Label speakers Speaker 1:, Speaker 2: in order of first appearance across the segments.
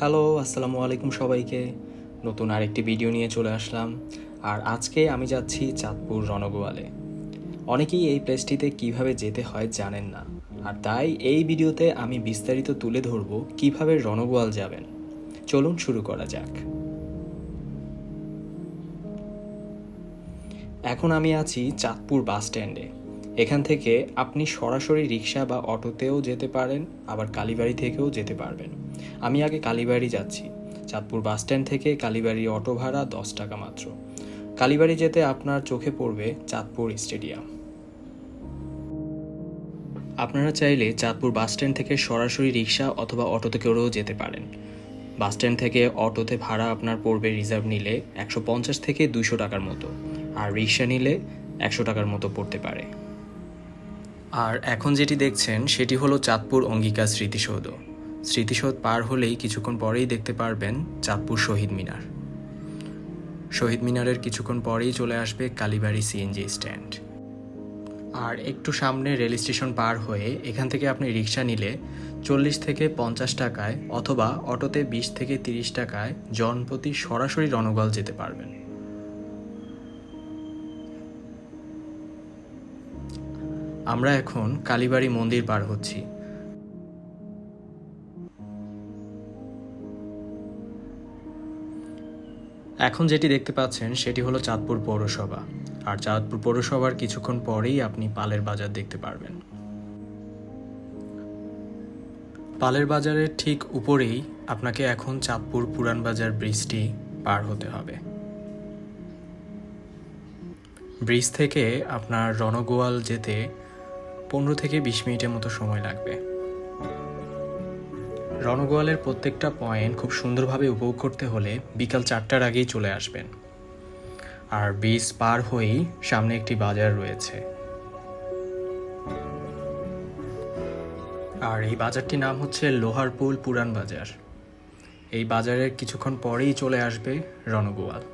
Speaker 1: Hello, আসসালামু আলাইকুম সবাইকে। নতুন আরেকটি ভিডিও নিয়ে চলে আসলাম। আর আজকে আমি যাচ্ছি চাঁদপুর রণগোয়ালে। অনেকেই এই প্লেসটিতে কিভাবে যেতে হয় জানেন না, আর তাই এই ভিডিওতে আমি বিস্তারিত তুলে ধরব কিভাবে রণগোয়াল যাবেন। চলুন শুরু করা যাক। এখন আমি আছি চাঁদপুর বাস স্ট্যান্ডে। এখান থেকে আপনি সরাসরি রিক্সা বা অটোতেও যেতে পারেন, আবার কালীবাড়ি থেকেও যেতে পারবেন। আমি আগে কালীবাড়ি যাচ্ছি। চাঁদপুর বাস স্ট্যান্ড থেকে কালীবাড়ি অটো ভাড়া 10 টাকা মাত্র। কালীবাড়ি যেতে আপনার চোখে পড়বে চাঁদপুর স্টেডিয়াম। আপনারা চাইলে চাঁদপুর বাস স্ট্যান্ড থেকে সরাসরি রিক্সা অথবা অটোতে করেও যেতে পারেন। বাস স্ট্যান্ড থেকে অটোতে ভাড়া আপনার পড়বে রিজার্ভ নিলে 150 থেকে 200 টাকার মতো, আর রিক্সা নিলে 100 টাকার মতো পড়তে পারে। আর এখন যেটি দেখছেন সেটি হলো চাঁদপুর অঙ্গিকা স্মৃতিসৌধ। স্মৃতিসৌধ পার হলেই কিছুক্ষণ পরেই দেখতে পারবেন চাঁদপুর শহীদ মিনার। শহীদ মিনারের কিছুক্ষণ পরেই চলে আসবে কালীবাড়ি সিএনজি স্ট্যান্ড। আর একটু সামনে রেল স্টেশন পার হয়ে এখান থেকে আপনি রিক্সা নিলে 40 থেকে 50 টাকায় অথবা অটোতে 20 থেকে 30 টাকায় জনপ্রতি সরাসরি রণগোয়াল যেতে পারবেন। আমরা এখন কালীবাড়ি মন্দির পার হচ্ছি। এখন যেটি দেখতে পাচ্ছেন সেটি হলো চাঁদপুর পৌরসভা। আর চাঁদপুর পৌরসভার কিছুক্ষণ পরেই আপনি পালের বাজার দেখতে পারবেন। পালের বাজারের ঠিক উপরেই আপনাকে এখন চাঁদপুর পুরান বাজার ব্রিজটি পার হতে হবে। ব্রিজ থেকে আপনার রণগোয়াল যেতে 15 থেকে 20 মিনিটের মতো সময় লাগবে। রণগোয়ালের প্রত্যেকটা পয়েন্ট খুব সুন্দরভাবে উপভোগ করতে হলে বিকাল 4টার আগেই চলে আসবেন। আর ব্রিজ পার হয়েই সামনে একটি বাজার রয়েছে। আর এই বাজারটির নাম হচ্ছে লোহারপুল পুরান বাজার। এই বাজারের কিছুক্ষণ পরেই চলে আসবে রণগোয়াল।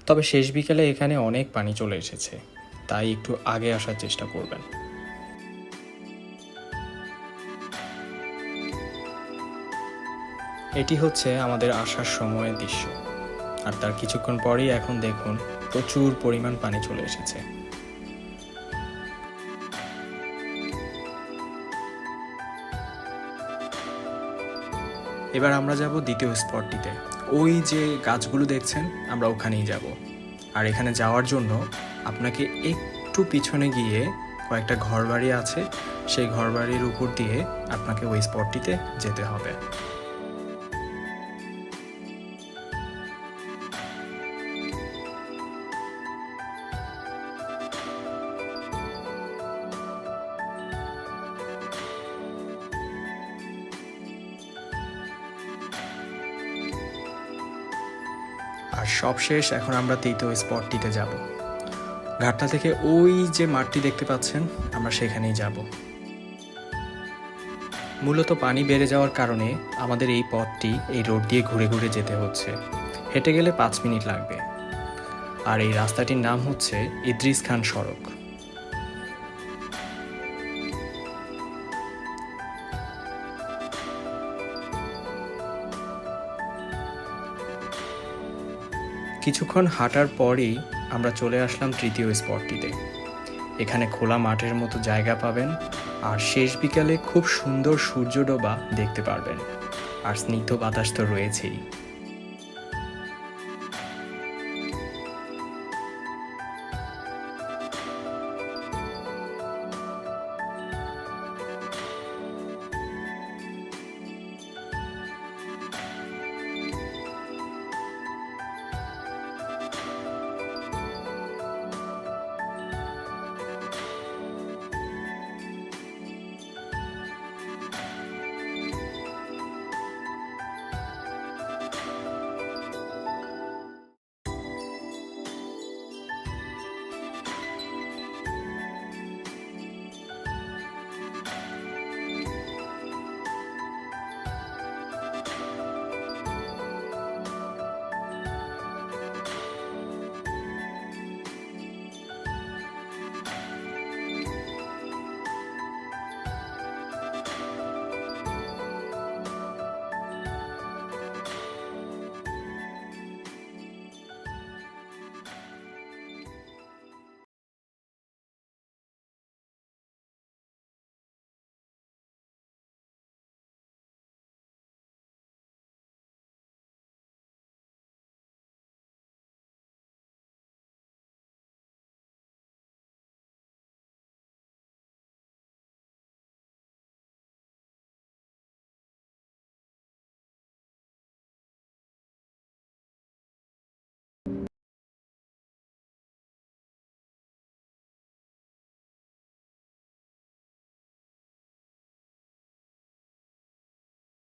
Speaker 1: তবে শেষ বিকেলে এখানে অনেক পানি চলে এসেছে, তাই একটু আগে আসার চেষ্টা করবেন। এটি হচ্ছে আমাদের আসার সময়ের দৃশ্য। আর তার কিছুক্ষণ পরেই এখন দেখুন প্রচুর পরিমাণ পানি চলে এসেছে। এবার আমরা যাব দ্বিতীয় স্পটটিতে। ওই যে গাছগুলো দেখছেন, আমরা ওখানেই যাব। আর এখানে যাওয়ার জন্য আপনাকে একটু পিছনে গিয়ে কয়েকটা ঘরবাড়ি আছে, সেই ঘরবাড়ির উপর দিয়ে আপনাকে ওই স্পটটিতে যেতে হবে। আর সবশেষ এখন আমরা তৃতীয় স্পটটিতে যাব। ঘাটটা থেকে ওই যে মাঠটি দেখতে পাচ্ছেন, আমরা সেখানেই যাব। মূলত পানি বেড়ে যাওয়ার কারণে আমাদের এই পথটি এই রোড দিয়ে ঘুরে ঘুরে যেতে হচ্ছে। হেঁটে গেলে 5 মিনিট লাগবে। আর এই রাস্তাটির নাম হচ্ছে ইদ্রিস খান সড়ক। কিছুক্ষণ হাঁটার পরেই আমরা চলে আসলাম তৃতীয় স্পটটিতে। এখানে খোলা মাঠের মতো জায়গা পাবেন, আর শেষ বিকালে খুব সুন্দর সূর্যডোবা দেখতে পারবেন। আর স্নিগ্ধ বাতাস তো রয়েছেই।